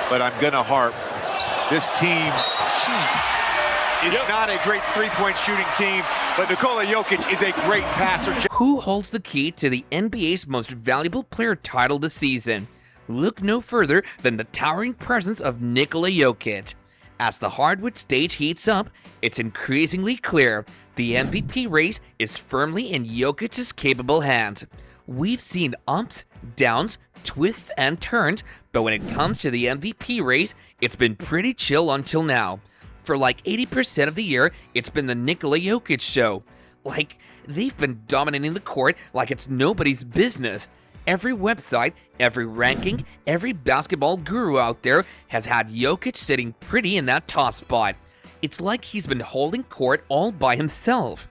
but I'm going to harp. This team is not a great three-point shooting team, but Nikola Jokic is a great passer. Who holds the key to the NBA's most valuable player title this season? Look no further than the towering presence of Nikola Jokic. As the hardwood stage heats up, it's increasingly clear the MVP race is firmly in Jokic's capable hands. We've seen ups, downs, twists, and turns, but when it comes to the MVP race, it's been pretty chill until now. For like 80% of the year, it's been the Nikola Jokic show. Like, they've been dominating the court like it's nobody's business. Every website, every ranking, every basketball guru out there has had Jokic sitting pretty in that top spot. It's like he's been holding court all by himself.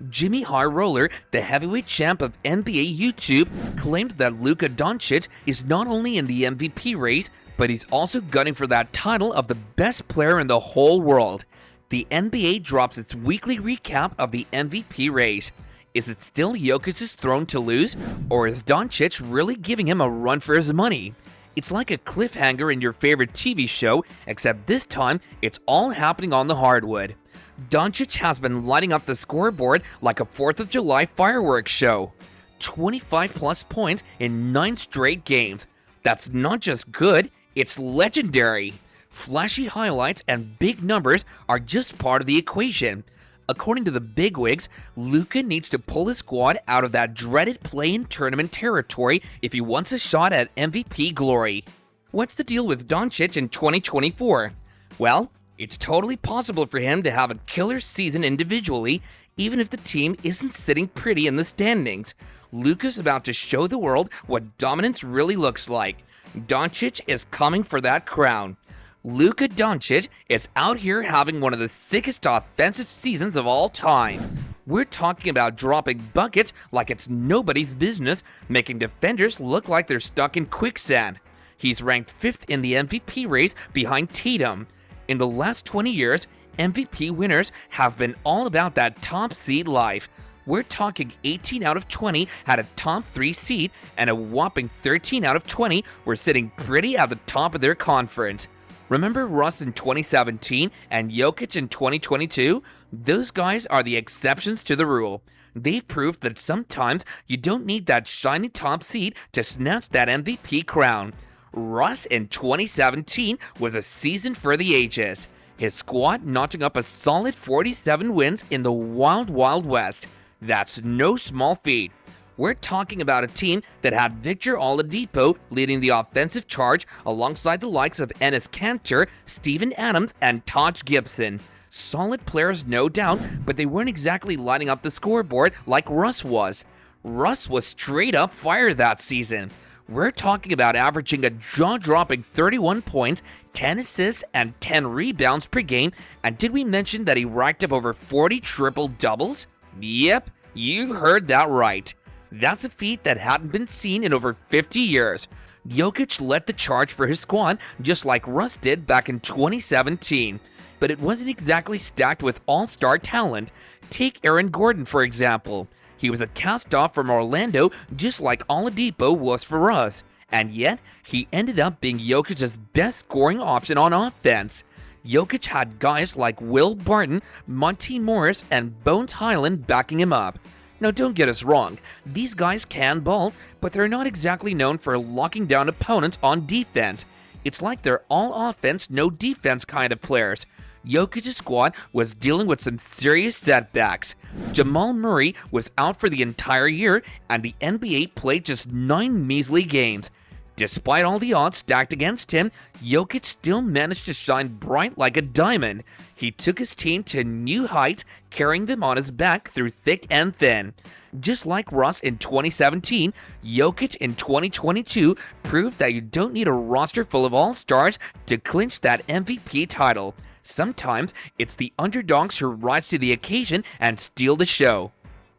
Jimmy High Roller, the heavyweight champ of NBA YouTube, claimed that Luka Doncic is not only in the MVP race, but he's also gunning for that title of the best player in the whole world. The NBA drops its weekly recap of the MVP race. Is it still Jokic's throne to lose, or is Doncic really giving him a run for his money? It's like a cliffhanger in your favorite TV show, except this time it's all happening on the hardwood. Doncic has been lighting up the scoreboard like a 4th of July fireworks show. 25 plus points in 9 straight games. That's not just good, it's legendary. Flashy highlights and big numbers are just part of the equation. According to the bigwigs, Luka needs to pull his squad out of that dreaded play-in tournament territory if he wants a shot at MVP glory. What's the deal with Doncic in 2024? Well, it's totally possible for him to have a killer season individually, even if the team isn't sitting pretty in the standings. Luka's about to show the world what dominance really looks like. Doncic is coming for that crown. Luka Doncic is out here having one of the sickest offensive seasons of all time. We're talking about dropping buckets like it's nobody's business, making defenders look like they're stuck in quicksand. He's ranked 5th in the MVP race behind Tatum. In the last 20 years, MVP winners have been all about that top seed life. We're talking 18 out of 20 had a top 3 seed, and a whopping 13 out of 20 were sitting pretty at the top of their conference. Remember Russ in 2017 and Jokic in 2022? Those guys are the exceptions to the rule. They've proved that sometimes you don't need that shiny top seed to snatch that MVP crown. Russ in 2017 was a season for the ages. His squad notching up a solid 47 wins in the Wild Wild West. That's no small feat. We're talking about a team that had Victor Oladipo leading the offensive charge alongside the likes of Enes Kanter, Steven Adams, and Taj Gibson. Solid players, no doubt, but they weren't exactly lighting up the scoreboard like Russ was. Russ was straight up fire that season. We're talking about averaging a jaw-dropping 31 points, 10 assists, and 10 rebounds per game, and did we mention that he racked up over 40 triple-doubles? Yep, you heard that right. That's a feat that hadn't been seen in over 50 years. Jokic led the charge for his squad just like Russ did back in 2017. But it wasn't exactly stacked with all-star talent. Take Aaron Gordon, for example. He was a cast-off from Orlando just like Oladipo was for us. And yet, he ended up being Jokic's best scoring option on offense. Jokic had guys like Will Barton, Monte Morris, and Bones Highland backing him up. Now don't get us wrong, these guys can ball, but they're not exactly known for locking down opponents on defense. It's like they're all offense, no defense kind of players. Jokic's squad was dealing with some serious setbacks. Jamal Murray was out for the entire year, and the NBA played just 9 measly games. Despite all the odds stacked against him, Jokic still managed to shine bright like a diamond. He took his team to new heights, carrying them on his back through thick and thin. Just like Russ in 2017, Jokic in 2022 proved that you don't need a roster full of all-stars to clinch that MVP title. Sometimes it's the underdogs who rise to the occasion and steal the show.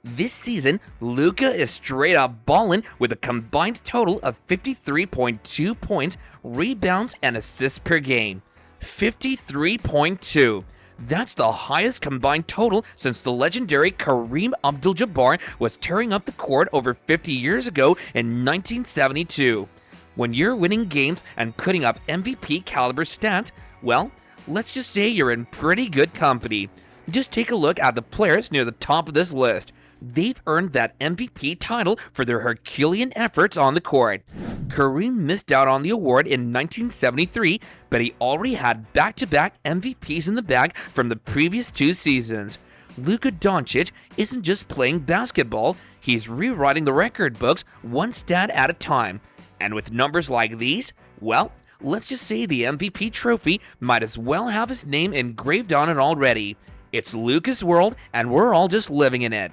This season, Luka is straight up ballin' with a combined total of 53.2 points, rebounds, and assists per game. 53.2. That's the highest combined total since the legendary Kareem Abdul-Jabbar was tearing up the court over 50 years ago in 1972. When you're winning games and putting up MVP caliber stats, well, let's just say you're in pretty good company. Just take a look at the players near the top of this list. They've earned that MVP title for their Herculean efforts on the court. Kareem missed out on the award in 1973, but he already had back-to-back MVPs in the bag from the previous 2 seasons. Luka Doncic isn't just playing basketball, he's rewriting the record books one stat at a time. And with numbers like these, well, let's just say the MVP trophy might as well have his name engraved on it already. It's Luka's world, and we're all just living in it.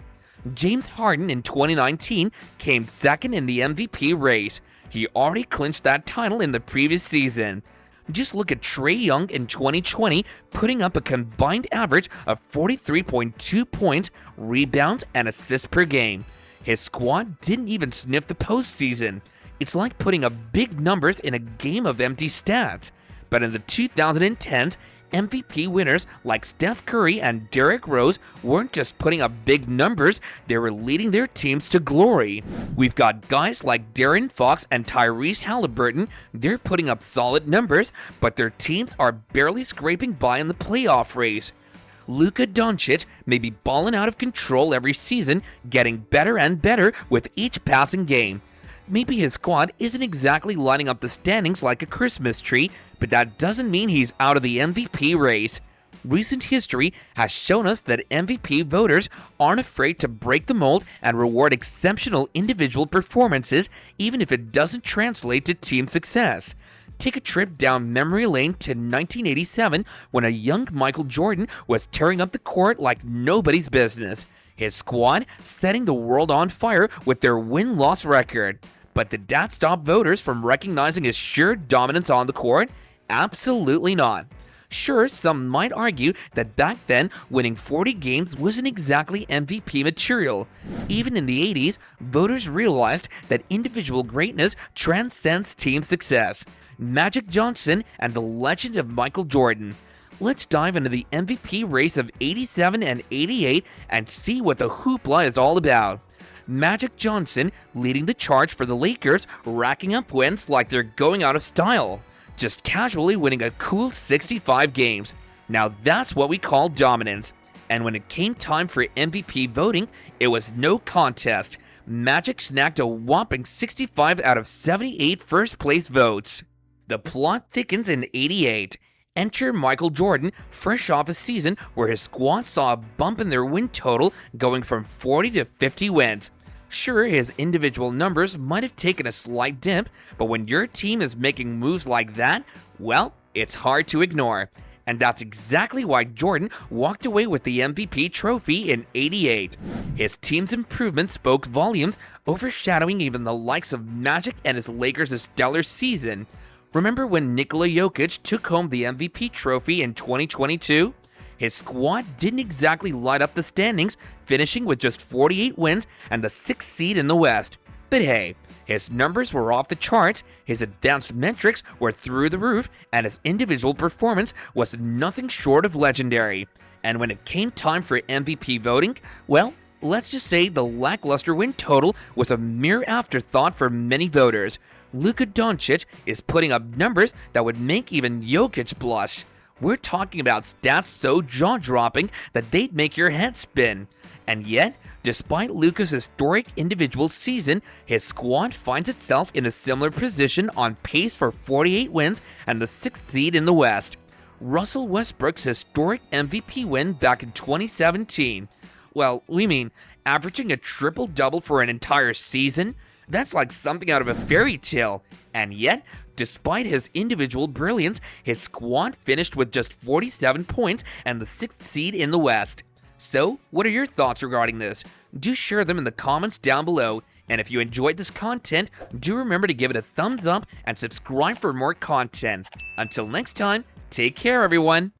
James Harden in 2019 came second in the MVP race. He already clinched that title in the previous season. Just look at Trae Young in 2020 putting up a combined average of 43.2 points, rebounds, and assists per game. His squad didn't even sniff the postseason. It's like putting up big numbers in a game of empty stats. But in the 2010s, MVP winners like Steph Curry and Derrick Rose weren't just putting up big numbers, they were leading their teams to glory. We've got guys like De'Aaron Fox and Tyrese Halliburton, they're putting up solid numbers, but their teams are barely scraping by in the playoff race. Luka Doncic may be balling out of control every season, getting better and better with each passing game. Maybe his squad isn't exactly lining up the standings like a Christmas tree, but that doesn't mean he's out of the MVP race. Recent history has shown us that MVP voters aren't afraid to break the mold and reward exceptional individual performances, even if it doesn't translate to team success. Take a trip down memory lane to 1987 when a young Michael Jordan was tearing up the court like nobody's business. His squad setting the world on fire with their win-loss record. But did that stop voters from recognizing his sheer dominance on the court? Absolutely not. Sure, some might argue that back then, winning 40 games wasn't exactly MVP material. Even in the 80s, voters realized that individual greatness transcends team success. Magic Johnson and the legend of Michael Jordan. Let's dive into the MVP race of 87 and 88 and see what the hoopla is all about. Magic Johnson leading the charge for the Lakers, racking up wins like they're going out of style. Just casually winning a cool 65 games. Now that's what we call dominance. And when it came time for MVP voting, it was no contest. Magic snagged a whopping 65 out of 78 first place votes. The plot thickens in 88. Enter Michael Jordan, fresh off a season where his squad saw a bump in their win total going from 40 to 50 wins. Sure, his individual numbers might have taken a slight dip, but when your team is making moves like that, well, it's hard to ignore. And that's exactly why Jordan walked away with the MVP trophy in 88. His team's improvement spoke volumes, overshadowing even the likes of Magic and his Lakers' stellar season. Remember when Nikola Jokic took home the MVP trophy in 2022? His squad didn't exactly light up the standings, finishing with just 48 wins and the 6th seed in the West. But hey, his numbers were off the charts, his advanced metrics were through the roof, and his individual performance was nothing short of legendary. And when it came time for MVP voting, well, let's just say the lackluster win total was a mere afterthought for many voters. Luka Doncic is putting up numbers that would make even Jokic blush. We're talking about stats so jaw-dropping that they'd make your head spin. And yet, despite Luka's historic individual season, his squad finds itself in a similar position on pace for 48 wins and the 6th seed in the West. Russell Westbrook's historic MVP win back in 2017. Well, we mean, averaging a triple-double for an entire season? That's like something out of a fairy tale. And yet, despite his individual brilliance, his squad finished with just 47 points and the 6th seed in the West. So, what are your thoughts regarding this? Do share them in the comments down below. And if you enjoyed this content, do remember to give it a thumbs up and subscribe for more content. Until next time, take care everyone.